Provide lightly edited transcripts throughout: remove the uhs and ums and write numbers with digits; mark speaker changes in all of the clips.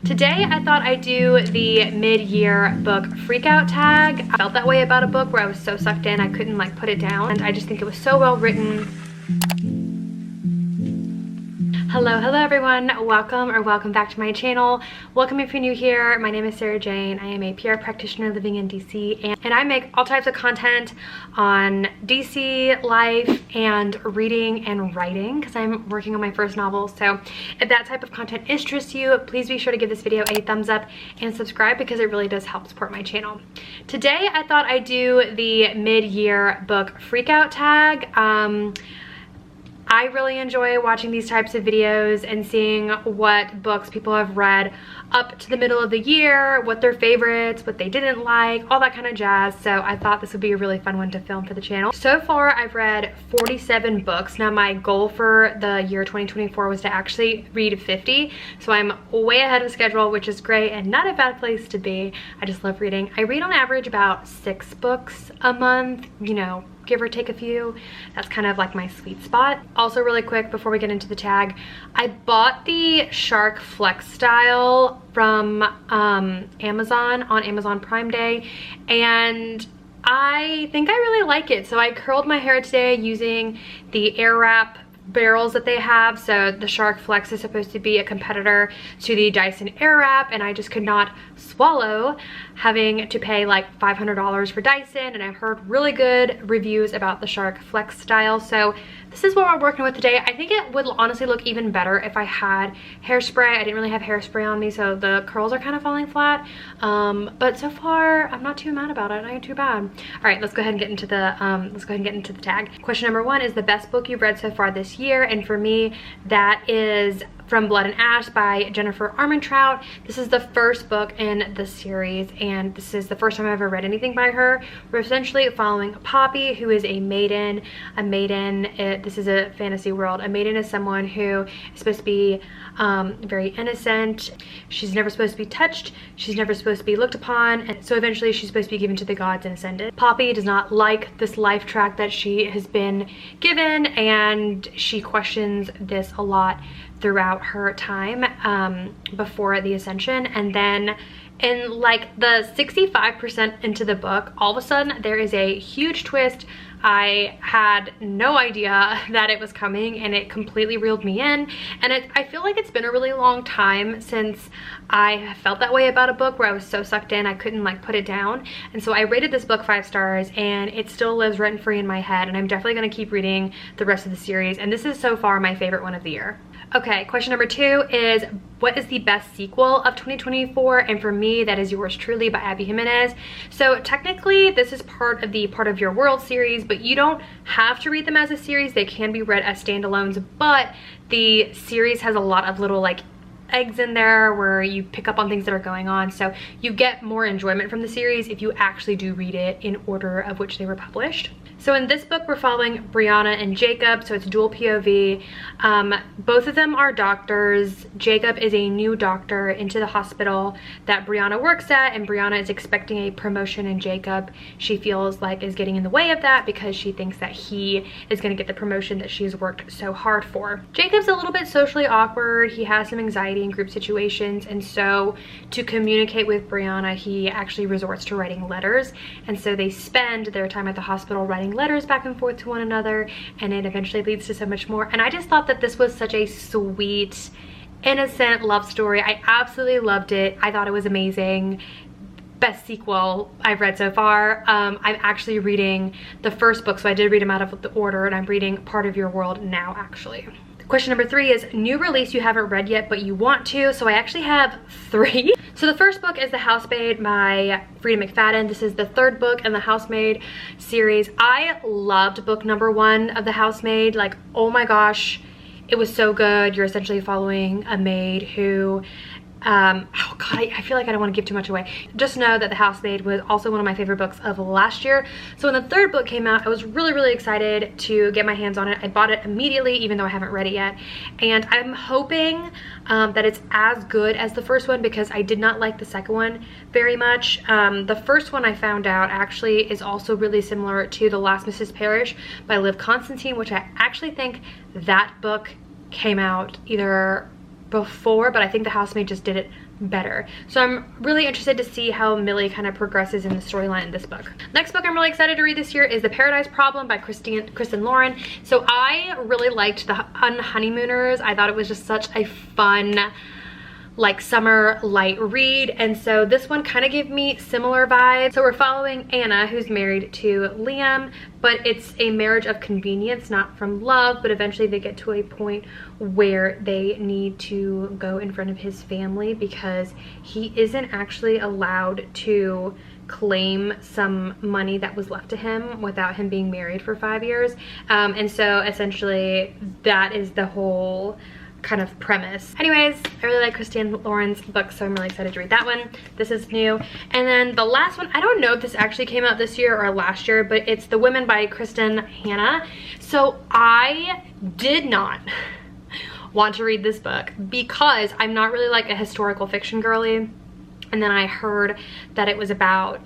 Speaker 1: Today I thought I'd do the mid-year book freakout tag. I felt that way about a book where I was so sucked in I couldn't like put it down, and I just think it was so well written. Hello everyone, welcome back to my channel. Welcome if you're new here. My name is Sarah Jane. I am a PR practitioner living in DC, and I make all types of content on DC life and reading and writing because I'm working on my first novel. So if that type of content interests you, please be sure to give this video a thumbs up and subscribe because it really does help support my channel. Today I thought I'd do the mid-year book freakout tag. I really enjoy watching these types of videos and seeing what books people have read up to the middle of the year, what their favorites, what they didn't like, all that kind of jazz. So I thought this would be a really fun one to film for the channel. So far, I've read 47 books. Now my goal for the year 2024 was to actually read 50. So I'm way ahead of schedule, which is great and not a bad place to be. I just love reading. I read on average about 6 books a month, you know, give or take a few. That's kind of like my sweet spot. Also really quick before we get into the tag, I bought the Shark Flex Style from Amazon on Amazon Prime Day, and I think I really like it. So I curled my hair today using the Airwrap barrels that they have. So the Shark Flex is supposed to be a competitor to the Dyson Airwrap, and I just could not swallow having to pay like $500 for Dyson, and I've heard really good reviews about the Shark Flex Style. So this is what we're working with today. I think it would honestly look even better if I had hairspray. I didn't really have hairspray on me, so the curls are kind of falling flat. But so far, I'm not too mad about it. Not too bad. All right, let's go ahead and get into the tag. Question number 1 is the best book you've read so far this year, and for me, that is From Blood and Ash by Jennifer Armentrout. This is the first book in the series, and this is the first time I've ever read anything by her. We're essentially following Poppy, who is a maiden. This is a fantasy world. A maiden is someone who is supposed to be very innocent. She's never supposed to be touched. She's never supposed to be looked upon, and so eventually she's supposed to be given to the gods and ascended. Poppy does not like this life track that she has been given, and she questions this a lot throughout her time before the ascension. And then in like the 65% into the book, all of a sudden there is a huge twist. I had no idea that it was coming, and it completely reeled me in. And I feel like it's been a really long time since I felt that way about a book where I was so sucked in I couldn't like put it down. And so I rated this book 5 stars, and it still lives rent free in my head, and I'm definitely going to keep reading the rest of the series. And this is so far my favorite one of the year. Okay, question number 2 is, what is the best sequel of 2024? And for me, that is Yours Truly by Abby Jimenez. So technically, this is part of the Part of Your World series, but you don't have to read them as a series. They can be read as standalones, but the series has a lot of little like eggs in there where you pick up on things that are going on, so you get more enjoyment from the series if you actually do read it in order of which they were published. So in this book, we're following Brianna and Jacob, so it's dual POV. Both of them are doctors. Jacob is a new doctor into the hospital that Brianna works at, and Brianna is expecting a promotion, and Jacob, she feels like, is getting in the way of that because she thinks that he is going to get the promotion that she's worked so hard for. Jacob's a little bit socially awkward. He has some anxiety in group situations, and so to communicate with Brianna, he actually resorts to writing letters, and so they spend their time at the hospital writing letters back and forth to one another, and it eventually leads to so much more. And I just thought that this was such a sweet, innocent love story. I absolutely loved it. I thought it was amazing. Best sequel I've read so far. I'm actually reading the first book, so I did read them out of the order, and I'm reading Part of Your World now, actually. Question number 3 is new release you haven't read yet but you want to. So I actually have 3. So the first book is The Housemaid by Freida McFadden. This is the 3rd book in the Housemaid series. I loved book number 1 of The Housemaid. Like, oh my gosh, it was so good. You're essentially following a maid who oh god, I feel like I don't want to give too much away. Just know that The Housemaid was also one of my favorite books of last year. So when the 3rd book came out, I was really excited to get my hands on it. I bought it immediately, even though I haven't read it yet, and I'm hoping that it's as good as the first one, because I did not like the second one very much. The first one, I found out, actually is also really similar to The Last Mrs. Parrish by Liv Constantine, which I actually think that book came out either before, but I think The Housemaid just did it better. So I'm really interested to see how Millie kind of progresses in the storyline in this book. Next book I'm really excited to read this year is The Paradise Problem by Kristen Lauren. So I really liked The Honeymooners. I thought it was just such a fun, like, summer light read, and so this one kind of gave me similar vibes. So we're following Anna, who's married to Liam, but it's a marriage of convenience, not from love, but eventually they get to a point where they need to go in front of his family because he isn't actually allowed to claim some money that was left to him without him being married for 5 years. And so essentially that is the whole kind of premise. Anyways, I really like Kristen Lauren's book, so I'm really excited to read that one. This is new. And then the last one, I don't know if this actually came out this year or last year, but it's The Women by Kristen Hanna. So I did not want to read this book because I'm not really like a historical fiction girly. And then I heard that it was about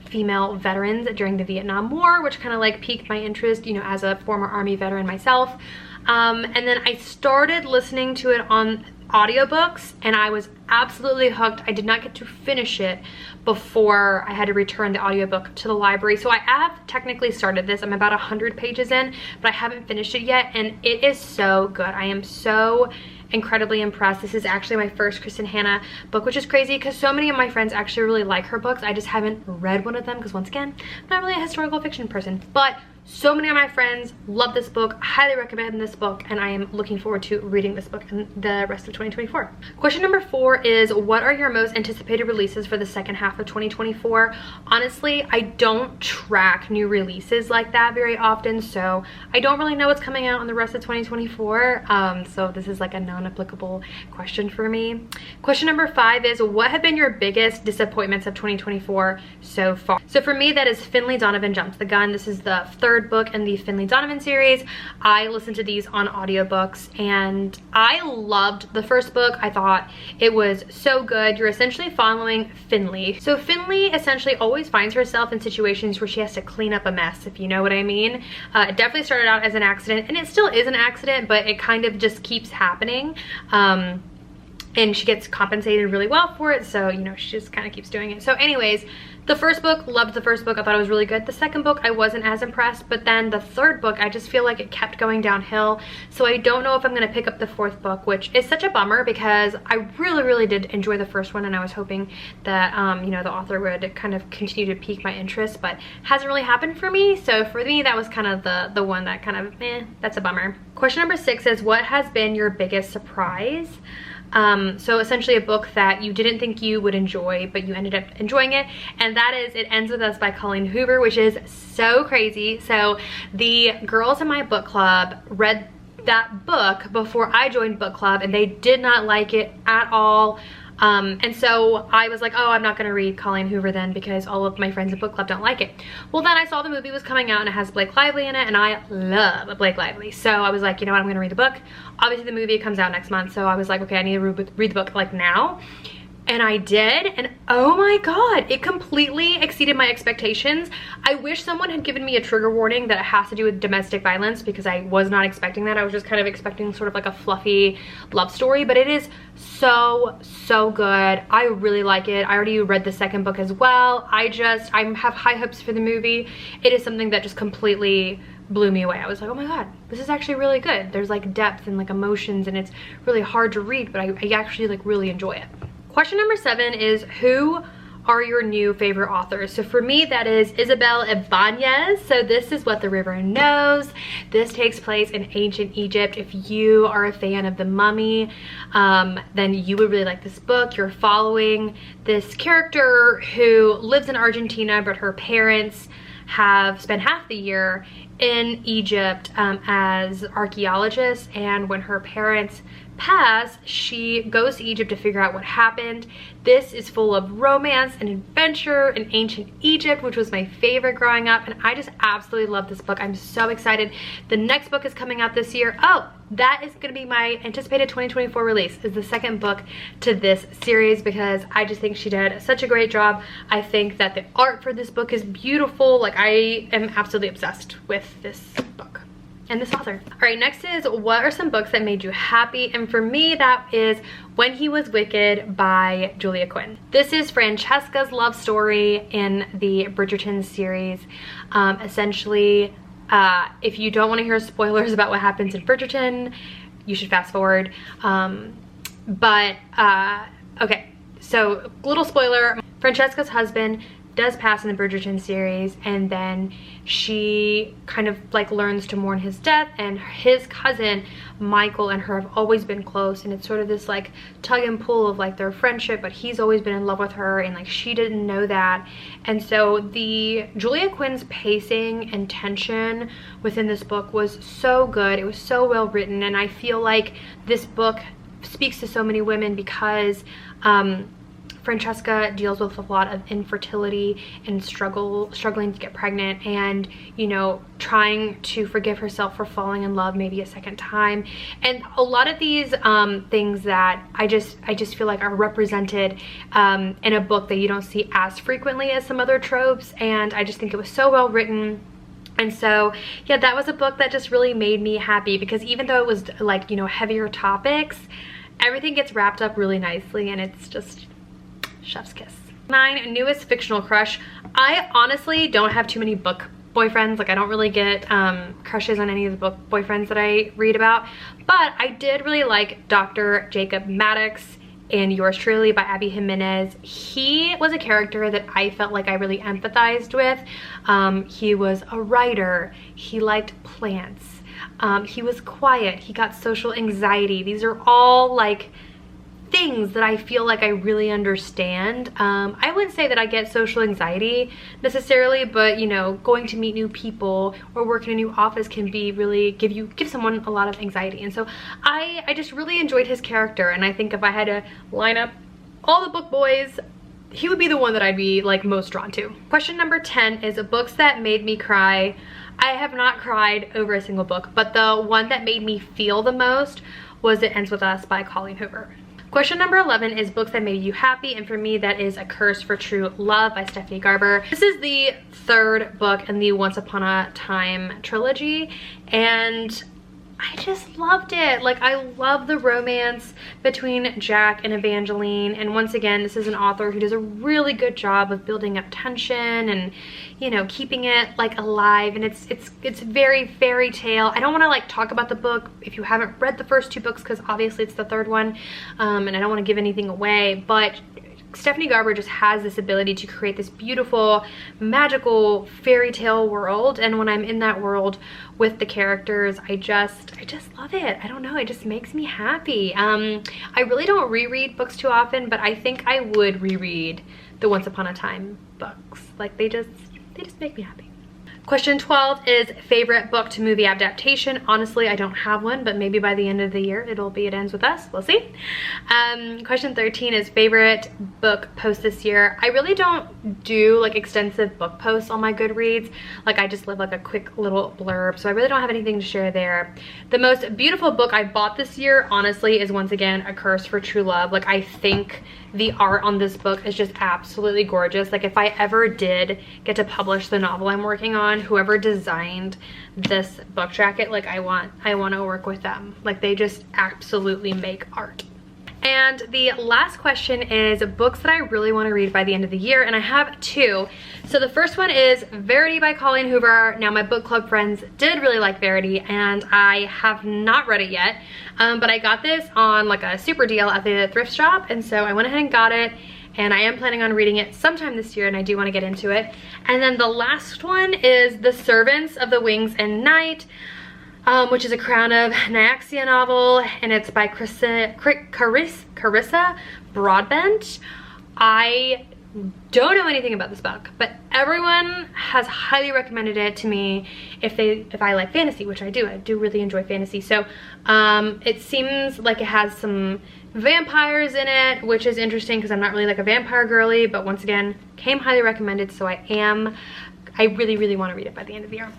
Speaker 1: female veterans during the Vietnam War, which kind of like piqued my interest, you know, as a former Army veteran myself. And then I started listening to it on audiobooks and I was absolutely hooked. I did not get to finish it before I had to return the audiobook to the library. So I have technically started this. I'm about 100 pages in, but I haven't finished it yet, and it is so good. I am so incredibly impressed. This is actually my first Kristen Hanna book, which is crazy because so many of my friends actually really like her books. I just haven't read one of them because, once again, I'm not really a historical fiction person, but so many of my friends love this book. I highly recommend this book, and I am looking forward to reading this book in the rest of 2024. Question number 4 is, what are your most anticipated releases for the second half of 2024? Honestly, I don't track new releases like that very often, so I don't really know what's coming out in the rest of 2024. So this is like a non-applicable question for me. Question number 5 is, what have been your biggest disappointments of 2024 so far? So for me, that is Finley Donovan Jumps the Gun. This is the third book in the Finley Donovan series. I listened to these on audiobooks and I loved the first book. I thought it was so good. You're essentially following Finley. So Finley essentially always finds herself in situations where she has to clean up a mess, if you know what I mean. It definitely started out as an accident, and it still is an accident, but it kind of just keeps happening. And she gets compensated really well for it, so, you know, she just kind of keeps doing it. So anyways, the first book, loved the first book. I thought it was really good. The second book, I wasn't as impressed, but then the third book, I just feel like it kept going downhill. So I don't know if I'm going to pick up the fourth book, which is such a bummer because I really did enjoy the first one, and I was hoping that, you know, the author would kind of continue to pique my interest, but hasn't really happened for me. So for me, that was kind of the one that kind of, that's a bummer. Question number 6 is, what has been your biggest surprise? So essentially a book that you didn't think you would enjoy, but you ended up enjoying it, and that is It Ends With Us by Colleen Hoover, which is so crazy. So the girls in my book club read that book before I joined book club, and they did not like it at all. And so I was like, oh, I'm not going to read Colleen Hoover then because all of my friends in book club don't like it. Well, then I saw the movie was coming out and it has Blake Lively in it, and I love Blake Lively. So I was like, you know what, I'm going to read the book. Obviously the movie comes out next month, so I was like, okay, I need to read the book like now. And I did, and oh my god, it completely exceeded my expectations. I wish someone had given me a trigger warning that it has to do with domestic violence, because I was not expecting that. I was just kind of expecting sort of like a fluffy love story, but it is so good. I really like it. I already read the second book as well. I have high hopes for the movie. It is something that just completely blew me away. I was like, oh my god, this is actually really good. There's like depth and like emotions, and it's really hard to read, but I actually like really enjoy it. Question number 7 is, who are your new favorite authors? So for me, that is Isabel Ibanez. So this is What the River Knows. This takes place in ancient Egypt. If you are a fan of The Mummy, then you would really like this book. You're following this character who lives in Argentina, but her parents have spent half the year in Egypt as archaeologists, and when her parents pass, she goes to Egypt to figure out what happened. This is full of romance and adventure in ancient Egypt, which was my favorite growing up, and I just absolutely love this book. I'm so excited. The next book is coming out this year. Oh, that is going to be my anticipated 2024 release, is the second book to this series, because I just think she did such a great job. I think that the art for this book is beautiful. Like, I am absolutely obsessed with this book. and this author. All right, next is what are some books that made you happy? And for me, that is When He Was Wicked by Julia Quinn. This is Francesca's love story in the Bridgerton series. Essentially, if you don't want to hear spoilers about what happens in Bridgerton, you should fast forward. Okay, so little spoiler, Francesca's husband does pass in the Bridgerton series, and then she kind of like learns to mourn his death, and his cousin Michael and her have always been close, and it's sort of this like tug and pull of like their friendship, but he's always been in love with her, and like she didn't know that. And so the Julia Quinn's pacing and tension within this book was so good. It was so well written, and I feel like this book speaks to so many women because Francesca deals with a lot of infertility and struggling to get pregnant, and you know, trying to forgive herself for falling in love maybe a second time, and a lot of these things that I just feel like are represented in a book that you don't see as frequently as some other tropes. And I just think it was so well written. And so yeah, that was a book that just really made me happy, because even though it was like, you know, heavier topics, everything gets wrapped up really nicely, and it's just chef's kiss. My newest fictional crush. I honestly don't have too many book boyfriends. Like I don't really get crushes on any of the book boyfriends that I read about, but I did really like Dr. Jacob Maddox in Yours Truly by Abby Jimenez. He was a character that I felt like I really empathized with. He was a writer. He liked plants. He was quiet. He got social anxiety. These are all like things that I feel like I really understand. I wouldn't say that I get social anxiety necessarily, but you know, going to meet new people or work in a new office can be really give someone a lot of anxiety. And so I just really enjoyed his character, and I think if I had to line up all the book boys, he would be the one that I'd be like most drawn to. Question number 10 is books that made me cry. I have not cried over a single book, but the one that made me feel the most was It Ends With Us by Colleen Hoover. Question number 11 is books that made you happy, and for me that is A Curse for True Love by Stephanie Garber. This is the third book in the Once Upon a Time trilogy, and I just loved it. Like I love the romance between Jack and Evangeline, and once again, this is an author who does a really good job of building up tension and, you know, keeping it like alive, and it's very fairy tale. I don't want to like talk about the book if you haven't read the first two books, because obviously it's the third one, and I don't want to give anything away, but Stephanie Garber just has this ability to create this beautiful, magical fairy tale world, and when I'm in that world with the characters, I just love it. I don't know, it just makes me happy. I really don't reread books too often, but I think I would reread the Once Upon a Time books. Like they just make me happy. Question 12 is favorite book to movie adaptation. Honestly, I don't have one, but maybe by the end of the year it'll be It Ends With Us. We'll see. Question 13 is favorite book post this year. I really don't do like extensive book posts on my Goodreads. Like I just live like a quick little blurb, so I really don't have anything to share there. The most beautiful book I bought this year, honestly, is once again A Curse for True Love. Like I think the art on this book is just absolutely gorgeous. Like if I ever did get to publish the novel I'm working on, whoever designed this book jacket, like I want to work with them. Like they just absolutely make art. And the last question is books that I really want to read by the end of the year, and I have two. So the first one is Verity by Colleen Hoover. Now my book club friends did really like Verity, and I have not read it yet, but I got this on like a super deal at the thrift shop, and so I went ahead and got it, and I am planning on reading it sometime this year, and I do want to get into it. And then the last one is The Servants of the Wings and Night, which is a Crown of Nyaxia novel, and it's by Carissa Broadbent. I don't know anything about this book, but everyone has highly recommended it to me if I like fantasy, which I do. I do really enjoy fantasy. So it seems like it has some vampires in it, which is interesting because I'm not really like a vampire girly, but once again, came highly recommended, so I really want to read it by the end of the year.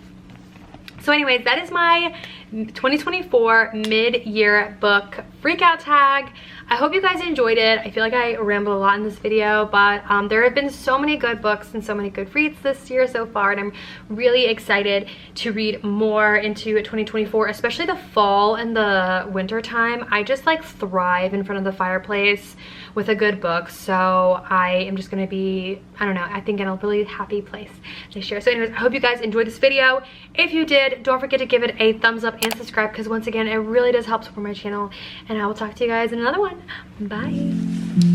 Speaker 1: So anyways, that is my 2024 mid-year book freakout tag. I hope you guys enjoyed it. I feel like I rambled a lot in this video, but there have been so many good books and so many good reads this year so far, and I'm really excited to read more into 2024, especially the fall and the winter time. I just like thrive in front of the fireplace with a good book, so I am just gonna be, I don't know, I think in a really happy place this year. So anyways, I hope you guys enjoyed this video. If you did, don't forget to give it a thumbs up and subscribe, because once again, it really does help support my channel, and I will talk to you guys in another one. Bye.